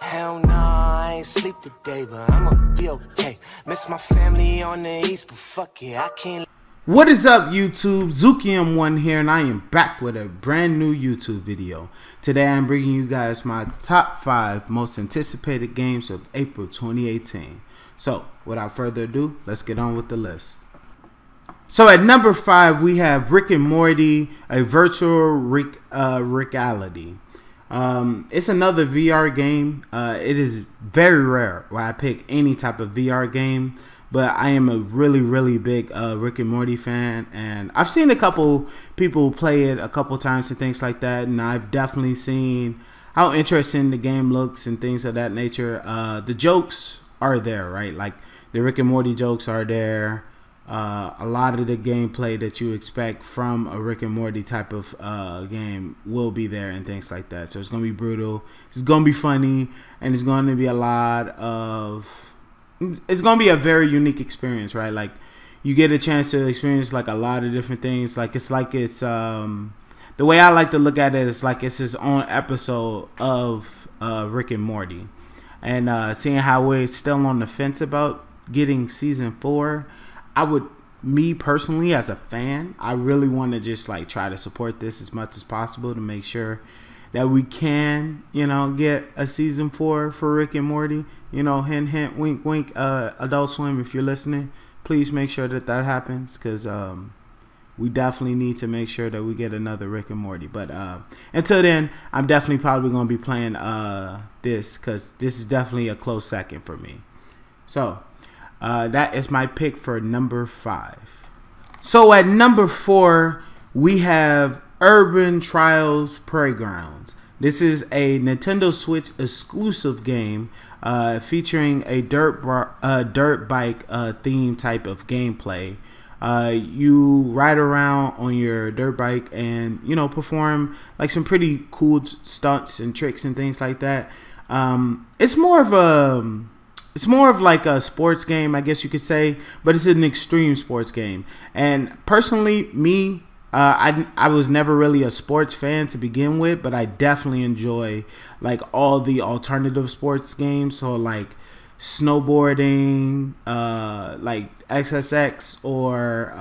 Hell nah, I ain't sleep today, but I'ma be okay. Miss my family on the east, but fuck it, I can't. What is up, YouTube? Zukium1 here, and I am back with a brand new YouTube video. Today I'm bringing you guys my top 5 most anticipated games of April 2018. So, without further ado, let's get on with the list. So at number 5 we have Rick and Morty, a virtual rick-ality. It's another VR game. It is very rare where I pick any type of VR game, but I am a really big Rick and Morty fan, and I've seen a couple people play it a couple times and things like that, and I've definitely seen how interesting the game looks and things of that nature. The jokes are there, right? Like the Rick and Morty jokes are there. A lot of the gameplay that you expect from a Rick and Morty type of game will be there and things like that. So it's going to be brutal. It's going to be funny, and it's going to be it's going to be a very unique experience, right? Like you get a chance to experience like a lot of different things. Like it's the way I like to look at it is like it's his own episode of Rick and Morty, and seeing how we're still on the fence about getting season 4. Me personally, as a fan, I really want to just like try to support this as much as possible to make sure that we can, get a season 4 for Rick and Morty. Hint, hint, wink, wink. Adult Swim, if you're listening, please make sure that happens, because we definitely need to make sure that we get another Rick and Morty. But until then, I'm definitely probably going to be playing this, because this is definitely a close second for me. So that is my pick for number 5. So at number 4 we have Urban Trials Playgrounds. This is a Nintendo Switch exclusive game featuring a dirt bike theme type of gameplay. You ride around on your dirt bike and perform like some pretty cool stunts and tricks and things like that. It's more of like a sports game, I guess you could say, but it's an extreme sports game. And personally, me, I was never really a sports fan to begin with, but I definitely enjoy like all the alternative sports games. So like snowboarding, like XSX, or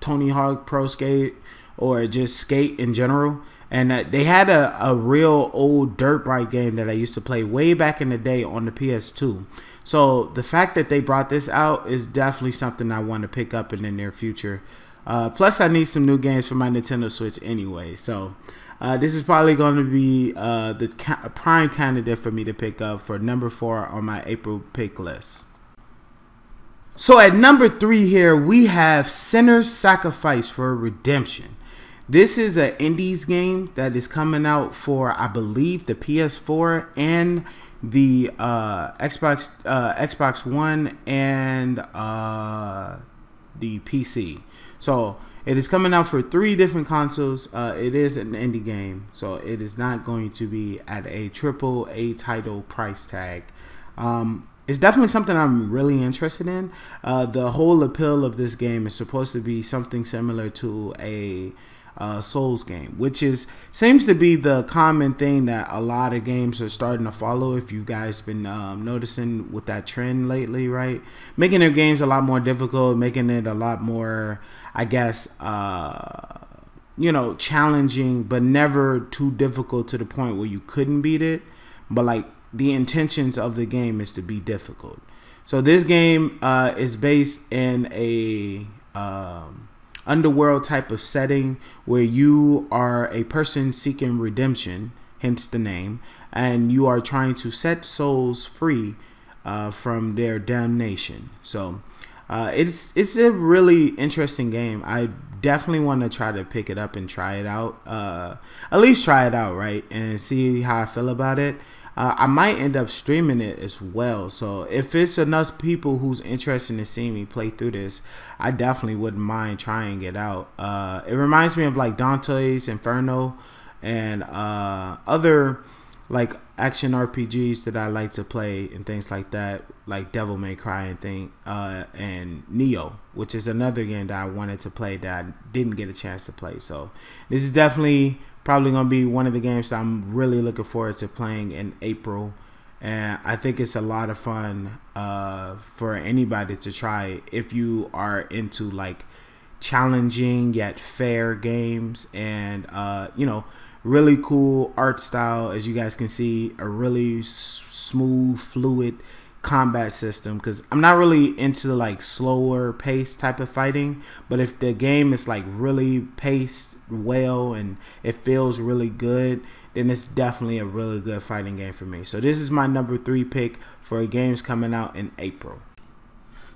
Tony Hawk Pro Skate, or just skate in general. And they had a real old dirt bike game that I used to play way back in the day on the PS2. So the fact that they brought this out is definitely something I want to pick up in the near future. Plus, I need some new games for my Nintendo Switch anyway. So this is probably going to be the prime candidate for me to pick up for number 4 on my April pick list. So at number 3 here, we have Sinner's Sacrifice for Redemption. This is an indies game that is coming out for, I believe, the PS4 and the Xbox One and the PC. So it is coming out for 3 different consoles. It is an indie game, so it is not going to be at a AAA title price tag. It's definitely something I'm really interested in. The whole appeal of this game is supposed to be something similar to a Souls game, which seems to be the common thing that a lot of games are starting to follow. If you guys been noticing with that trend lately, right? Making their games a lot more difficult, making it a lot more, I guess, challenging, but never too difficult to the point where you couldn't beat it. But like the intentions of the game is to be difficult. So this game is based in a underworld type of setting where you are a person seeking redemption, hence the name, and you are trying to set souls free from their damnation. So it's a really interesting game. I definitely want to try to pick it up and try it out, at least try it out, right, and see how I feel about it. I might end up streaming it as well. So if it's enough people who's interested in seeing me play through this, I definitely wouldn't mind trying it out. It reminds me of like Dante's Inferno and other like action RPGs that I like to play and things like that, like Devil May Cry and Neo, which is another game that I wanted to play that I didn't get a chance to play. So this is definitely probably going to be one of the games that I'm really looking forward to playing in April. And I think it's a lot of fun for anybody to try if you are into like challenging yet fair games, and you know, really cool art style. As you guys can see, a really smooth, fluid combat system, because I'm not really into like slower pace type of fighting, but if the game is like really paced well and it feels really good, then it's definitely a really good fighting game for me. So this is my number 3 pick for games coming out in April.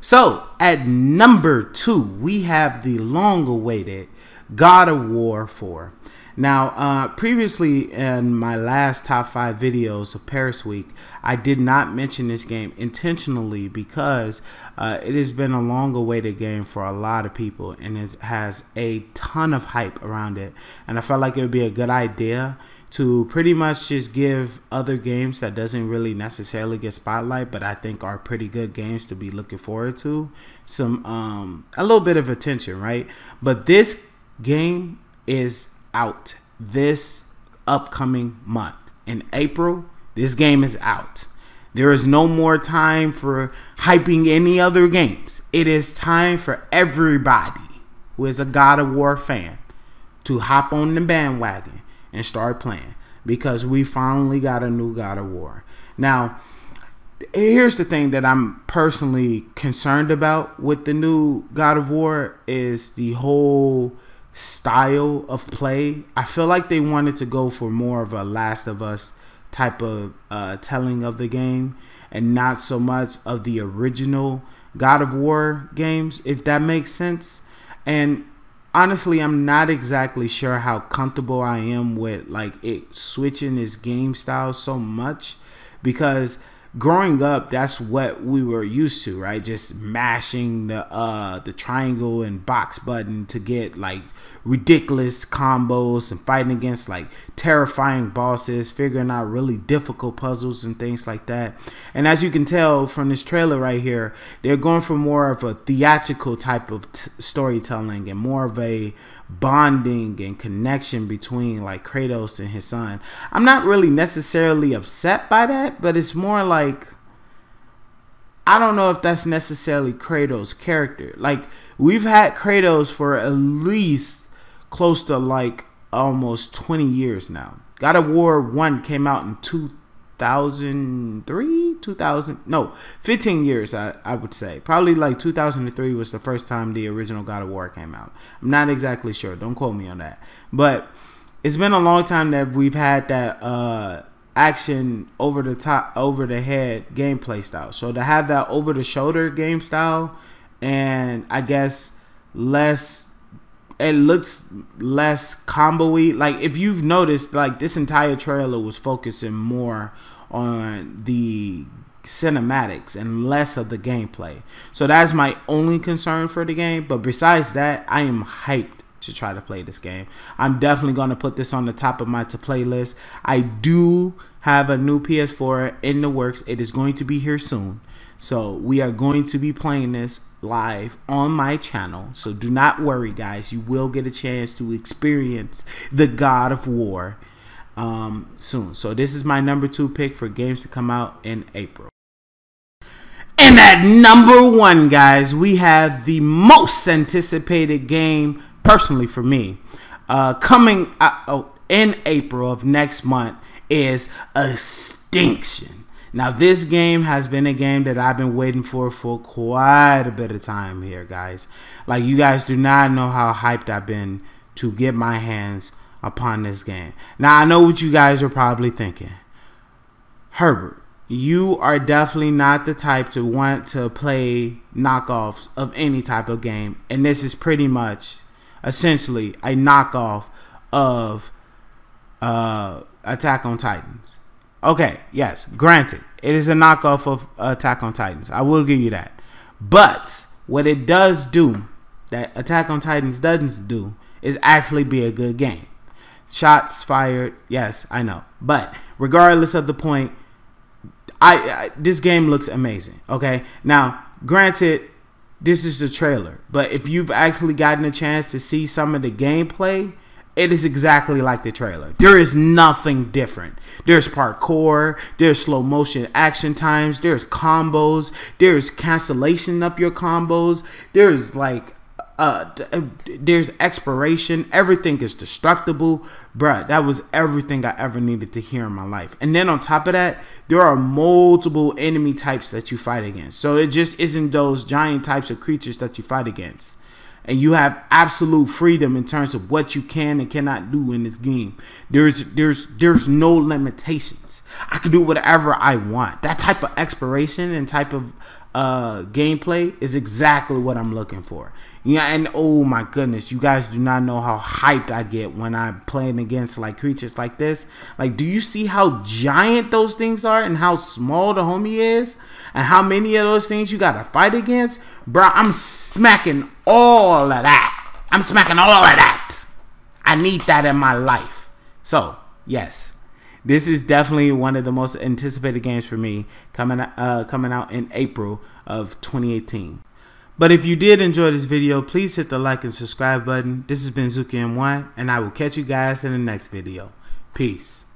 So at number 2, we have the long awaited God of War 4. Now, previously in my last top 5 videos of Paris Week, I did not mention this game intentionally because it has been a long-awaited game for a lot of people, and it has a ton of hype around it. And I felt like it would be a good idea to pretty much just give other games that doesn't really necessarily get spotlight, but I think are pretty good games to be looking forward to, some a little bit of attention, right? But this game is out this upcoming month. In April, this game is out. There is no more time for hyping any other games. It is time for everybody who is a God of War fan to hop on the bandwagon and start playing, because we finally got a new God of War. Now, here's the thing that I'm personally concerned about with the new God of War is the whole style of play. I feel like they wanted to go for more of a Last of Us type of telling of the game, and not so much of the original God of War games, if that makes sense. And honestly, I'm not exactly sure how comfortable I am with like it switching its game style so much, because growing up, that's what we were used to, right? Just mashing the triangle and box button to get like ridiculous combos and fighting against like terrifying bosses, figuring out really difficult puzzles and things like that. And as you can tell from this trailer right here, they're going for more of a theatrical type of storytelling and more of a bonding and connection between like Kratos and his son. I'm not really necessarily upset by that, but it's more like, I don't know if that's necessarily Kratos' character. Like, we've had Kratos for at least close to like almost 20 years now. God of War 1 came out in 2003, 15 years, I would say. Probably like 2003 was the first time the original God of War came out. I'm not exactly sure. Don't quote me on that. But it's been a long time that we've had that action over the top, over the head gameplay style. So to have that over the shoulder game style, and I guess it looks less combo-y. Like, if you've noticed, like, this entire trailer was focusing more on the cinematics and less of the gameplay. So that's my only concern for the game. But besides that, I am hyped to try to play this game. I'm definitely going to put this on the top of my to-play list. I do have a new PS4 in the works. It is going to be here soon. So we are going to be playing this live on my channel. So do not worry, guys. You will get a chance to experience the God of War soon. So this is my number 2 pick for games to come out in April. And at number 1, guys, we have the most anticipated game, personally for me, coming out in April of next month, is Extinction. Now, this game has been a game that I've been waiting for quite a bit of time here, guys. Like, you guys do not know how hyped I've been to get my hands upon this game. Now, I know what you guys are probably thinking. Herbert, you are definitely not the type to want to play knockoffs of any type of game. And this is pretty much, essentially, a knockoff of Attack on Titans. Okay, yes, granted, it is a knockoff of Attack on Titans. I will give you that. But what it does do, that Attack on Titans doesn't do, is actually be a good game. Shots fired, yes, I know. But regardless of the point, this game looks amazing. Okay, now, granted, this is the trailer. But if you've actually gotten a chance to see some of the gameplay, it is exactly like the trailer. There is nothing different. There's parkour, there's slow motion action times, there's combos, there's cancellation of your combos, there's like there's exploration. Everything is destructible. Bruh, that was everything I ever needed to hear in my life. And then on top of that, there are multiple enemy types that you fight against. So it just isn't those giant types of creatures that you fight against. And you have absolute freedom in terms of what you can and cannot do in this game. There's no limitations. I can do whatever I want. That type of exploration and type of gameplay is exactly what I'm looking for. Yeah, and oh my goodness, you guys do not know how hyped I get when I'm playing against like creatures like this. Like, do you see how giant those things are and how small the homie is? And how many of those things you gotta fight against? Bro, I'm smacking all of that. I'm smacking all of that. I need that in my life. So, yes. This is definitely one of the most anticipated games for me, coming out in April of 2018. But if you did enjoy this video, please hit the like and subscribe button. This has been Zuki M1, and I will catch you guys in the next video. Peace.